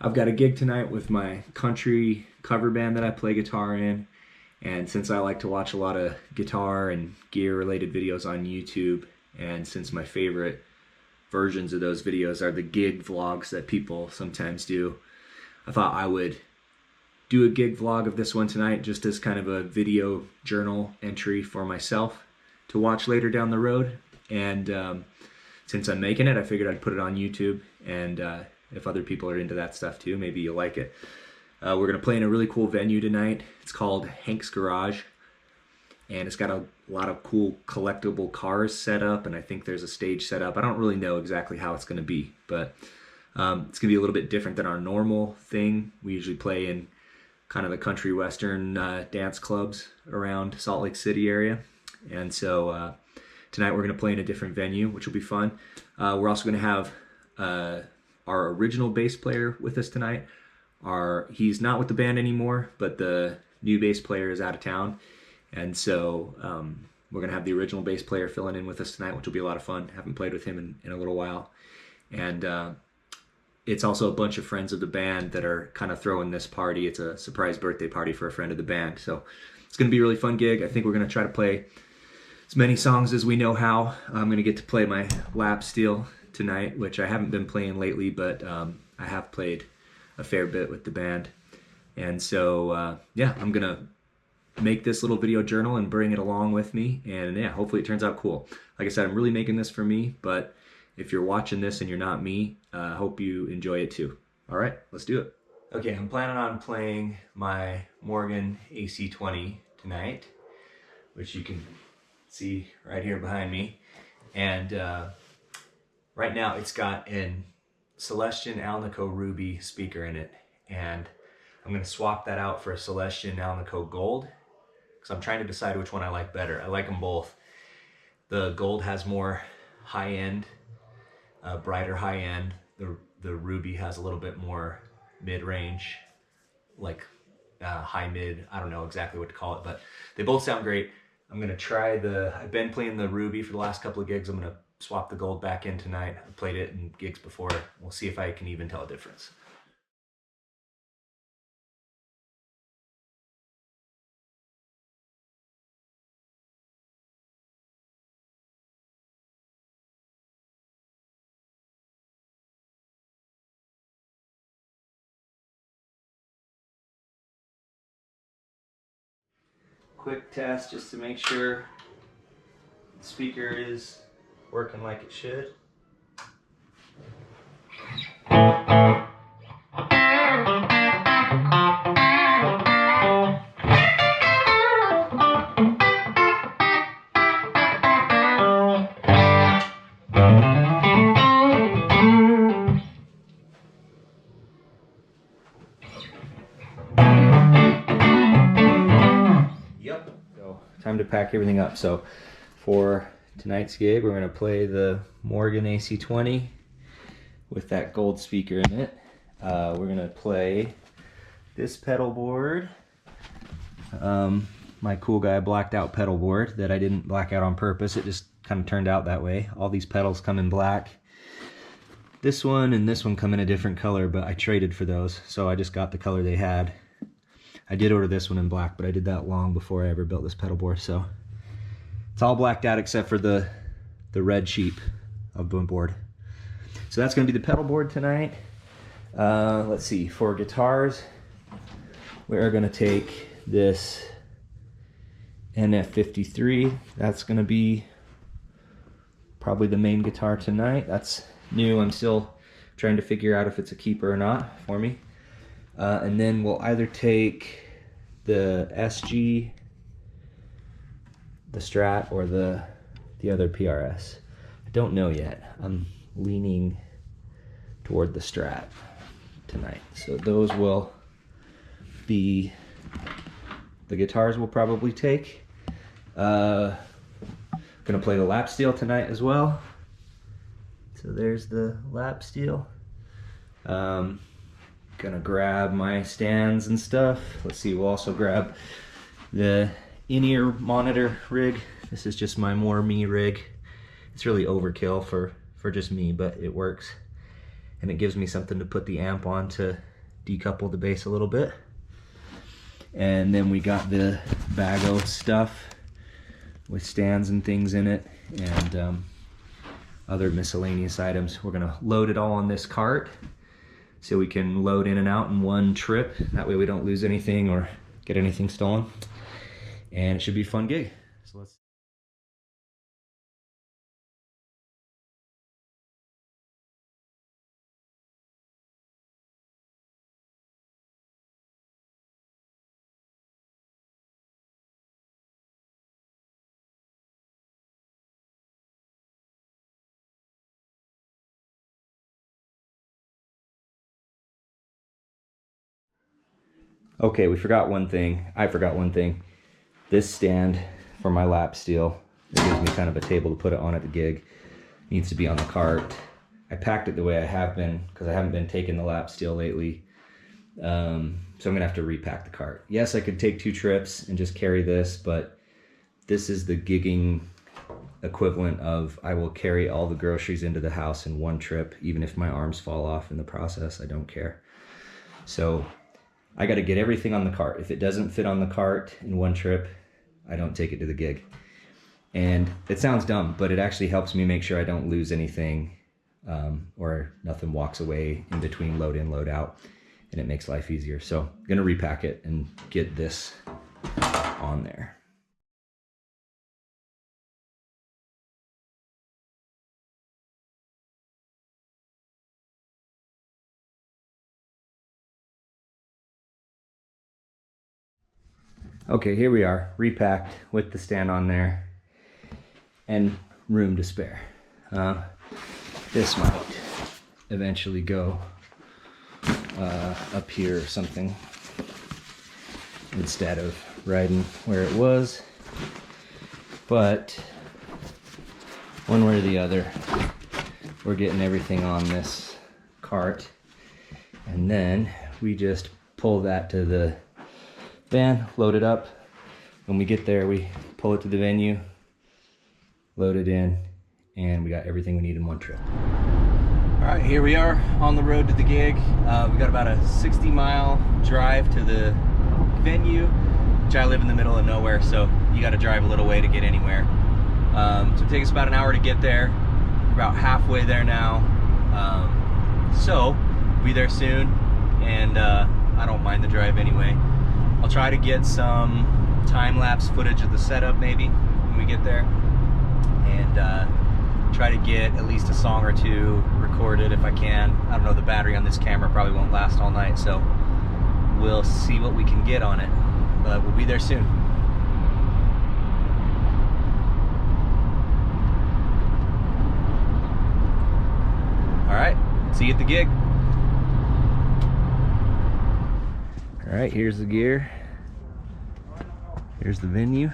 I've got a gig tonight with my country cover band that I play guitar in. And since I like to watch a lot of guitar and gear related videos on YouTube, and since my favorite versions of those videos are the gig vlogs that people sometimes do, I thought I would do a gig vlog of this one tonight just as kind of a video journal entry for myself to watch later down the road. And since I'm making it, I figured I'd put it on YouTube, and if other people are into that stuff too, maybe you'll like it. We're going to play in a really cool venue tonight. It's called Hank's Garage, and it's got a lot of cool collectible cars set up, and I think there's a stage set up. I don't really know exactly how it's going to be, but it's going to be a little bit different than our normal thing. We usually play in kind of the country western dance clubs around Salt Lake City area, and so tonight we're going to play in a different venue, which will be fun. We're also going to have our original bass player with us tonight. He's not with the band anymore, but the new bass player is out of town, and so we're going to have the original bass player filling in with us tonight, which will be a lot of fun. Haven't played with him in a little while, and it's also a bunch of friends of the band that are kind of throwing this party. It's a surprise birthday party for a friend of the band, so it's going to be a really fun gig. I think we're going to try to play as many songs as we know how. I'm going to get to play my lap steel tonight, which I haven't been playing lately, but I have played a fair bit with the band. And so yeah, I'm going to make this little video journal and bring it along with me, and yeah, hopefully it turns out cool. Like I said, I'm really making this for me, but if you're watching this and you're not me, I hope you enjoy it too. All right, let's do it. Okay, I'm planning on playing my Morgan AC20 tonight, which you can see right here behind me. And right now it's got an Celestion Alnico Ruby speaker in it, and I'm going to swap that out for a Celestion Alnico Gold, because I'm trying to decide which one I like better. I like them both. The Gold has more high-end, brighter high-end. The Ruby has a little bit more mid-range, like high-mid. I don't know exactly what to call it, but they both sound great. I'm going to try I've been playing the Ruby for the last couple of gigs. I'm going to swap the Gold back in tonight. I played it in gigs before. We'll see if I can even tell a difference. Quick test just to make sure the speaker is working like it should. Yep. So time to pack everything up. So for tonight's gig, we're going to play the Morgan AC20 with that Gold speaker in it. We're going to play this pedal board, my cool guy blacked out pedal board that I didn't black out on purpose. It just kind of turned out that way. All these pedals come in black. This one and this one come in a different color, but I traded for those, so I just got the color they had. I did order this one in black, but I did that long before I ever built this pedal board, so it's all blacked out except for the red sheep of the board. So that's going to be the pedal board tonight. Let's see, for guitars, we are going to take this NF53. That's going to be probably the main guitar tonight. That's new. I'm still trying to figure out if it's a keeper or not for me. And then we'll either take the SG, the Strat, or the other PRS. I don't know yet. I'm leaning toward the Strat tonight. So those will be the guitars we'll probably take. Gonna play the lap steel tonight as well. So there's the lap steel. Gonna grab my stands and stuff. Let's see, we'll also grab the in-ear monitor rig. This is just my more me rig. It's really overkill for just me, but it works. and it gives me something to put the amp on to decouple the bass a little bit. And then we got the bag of stuff with stands and things in it, and other miscellaneous items. We're gonna load it all on this cart so we can load in and out in one trip. That way we don't lose anything or get anything stolen. And it should be a fun gig. So let's. Okay, we forgot one thing. I forgot one thing. This stand for my lap steel, it gives me kind of a table to put it on at the gig, needs to be on the cart. I packed it the way I have been because I haven't been taking the lap steel lately. So I'm gonna have to repack the cart. Yes, I could take 2 trips and just carry this, but this is the gigging equivalent of I will carry all the groceries into the house in one trip, even if my arms fall off in the process, I don't care. So I got to get everything on the cart. If it doesn't fit on the cart in one trip, I don't take it to the gig. And it sounds dumb, but it actually helps me make sure I don't lose anything, or nothing walks away in between load in, load out, and it makes life easier. So I'm gonna repack it and get this on there. Okay, here we are, repacked with the stand on there and room to spare. This might eventually go up here or something instead of riding where it was. But one way or the other, we're getting everything on this cart, and then we just pull that to the van, load it up. When we get there, we pull it to the venue, load it in, and we got everything we need in one trip. All right, here we are on the road to the gig. We got about a 60-mile drive to the venue, which I live in the middle of nowhere, so you got to drive a little way to get anywhere. So it takes about an hour to get there. We're about halfway there now. So we'll be there soon, and I don't mind the drive anyway. I'll try to get some time-lapse footage of the setup maybe when we get there, and try to get at least a song or 2 recorded if I can. I don't know, the battery on this camera probably won't last all night, so we'll see what we can get on it, but we'll be there soon. All right, see you at the gig. All right, here's the gear. Here's the venue.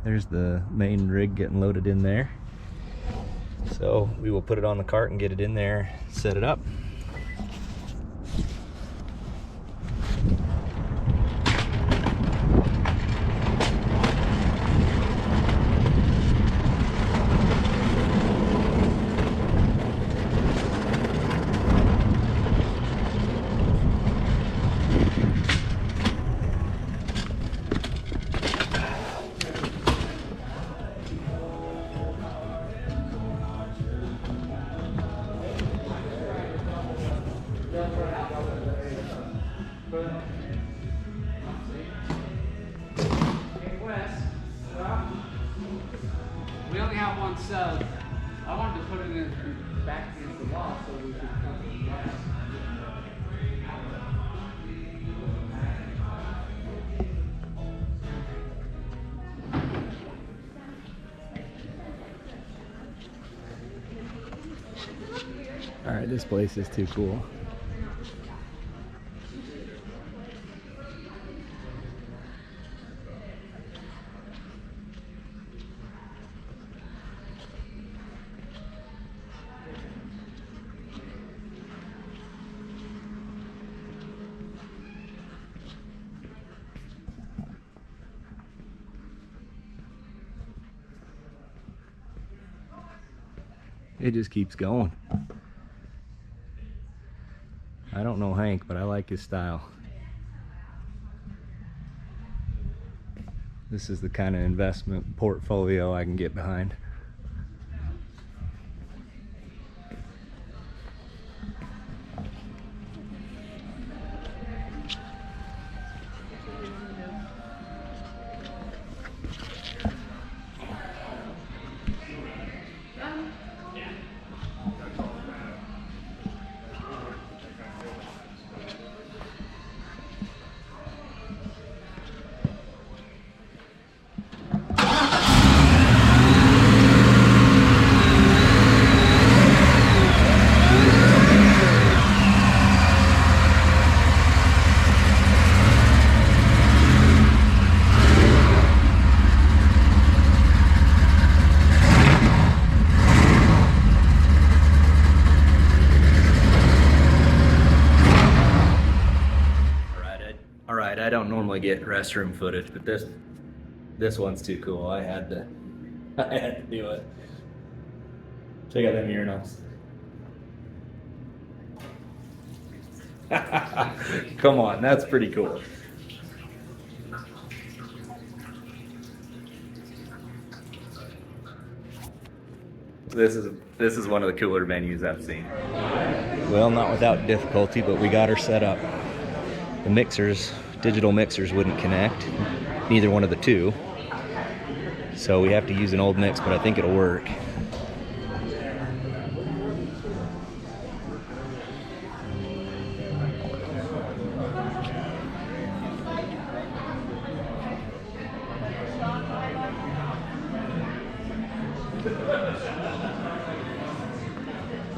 There's the main rig getting loaded in there. So we will put it on the cart and get it in there, set it up. We only have one sub. I wanted to put it in back against the wall so we could come to the gas. All right, this place is too cool. It just keeps going. I don't know Hank, but I like his style. This is the kind of investment portfolio I can get behind. Alright, I don't normally get restroom footage, but this one's too cool. I had to do it. Check out them urinals. Come on, that's pretty cool. This is one of the cooler venues I've seen. Well, not without difficulty, but we got her set up. The mixers, digital mixers, wouldn't connect, neither one of the two. So we have to use an old mix, but I think it'll work.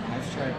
Let's try.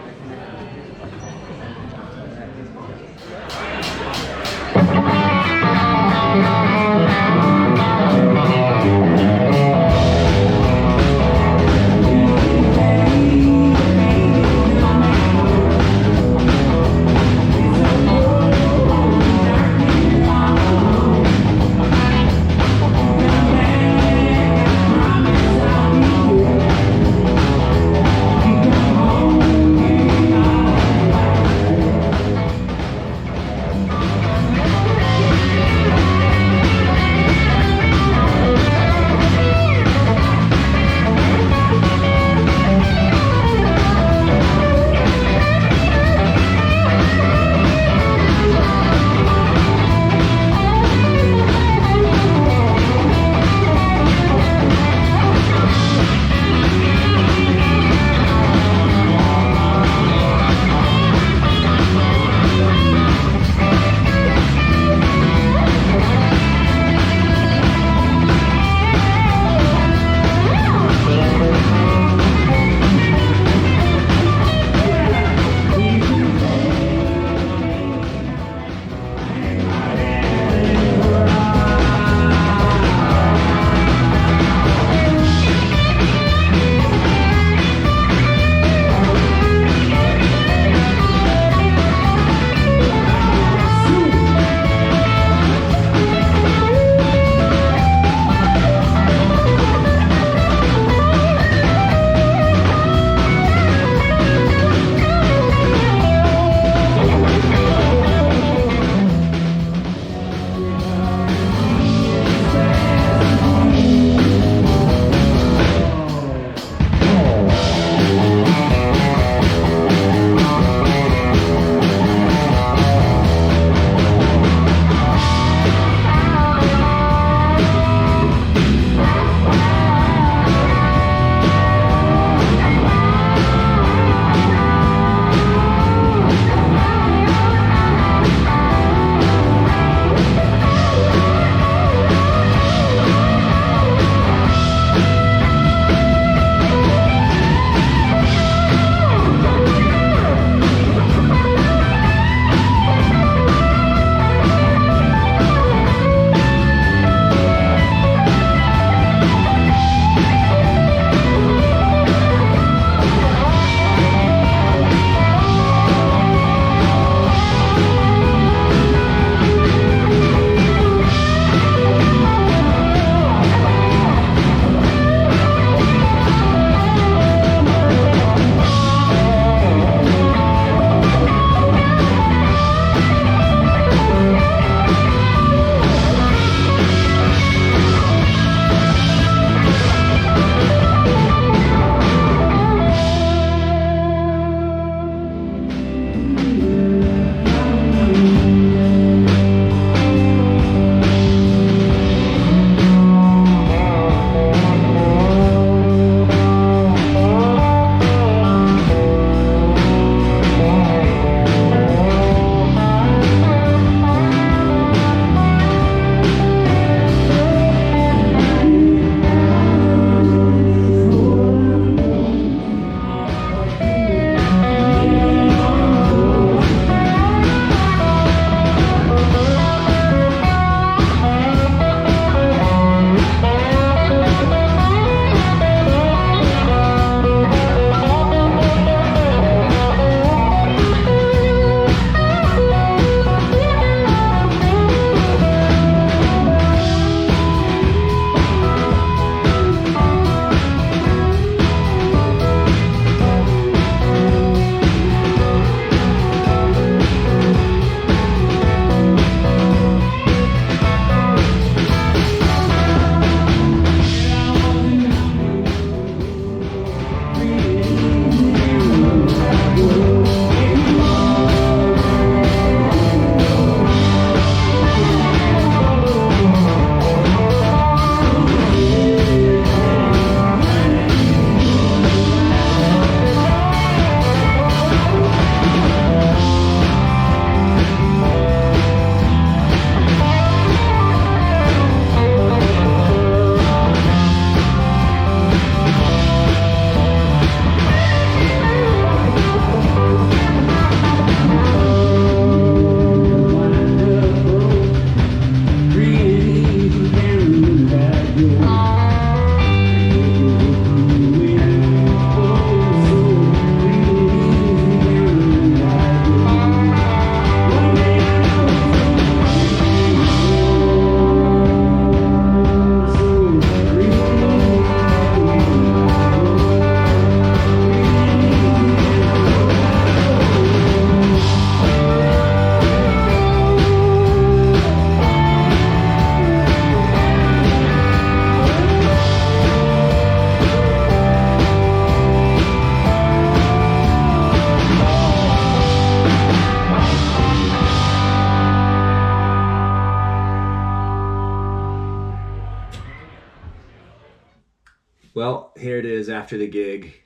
Well, here it is after the gig.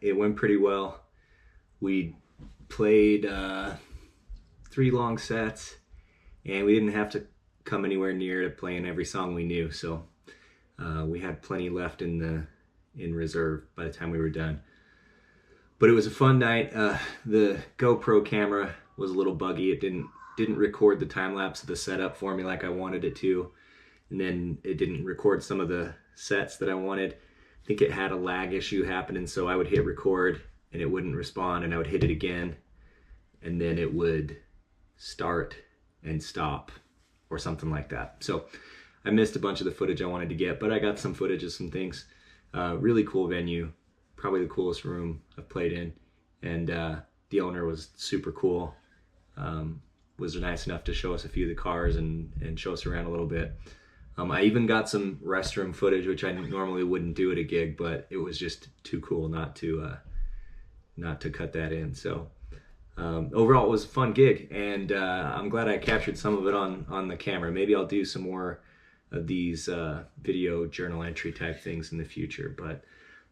It went pretty well. We played 3 long sets, and we didn't have to come anywhere near to playing every song we knew, so we had plenty left in reserve by the time we were done. But it was a fun night. The GoPro camera was a little buggy. It didn't record the time lapse of the setup for me like I wanted it to, and then it didn't record some of the sets that I wanted. I think it had a lag issue happening, so I would hit record and it wouldn't respond, and I would hit it again and then it would start and stop or something like that. So I missed a bunch of the footage I wanted to get, but I got some footage of some things. Really cool venue, probably the coolest room I've played in, and the owner was super cool. Was nice enough to show us a few of the cars and show us around a little bit. I even got some restroom footage, which I normally wouldn't do at a gig, but it was just too cool not to cut that in. So overall, it was a fun gig, and I'm glad I captured some of it on the camera. Maybe I'll do some more of these video journal entry type things in the future. But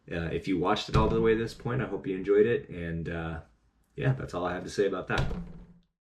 if you watched it all the way to this point, I hope you enjoyed it, and yeah, that's all I have to say about that.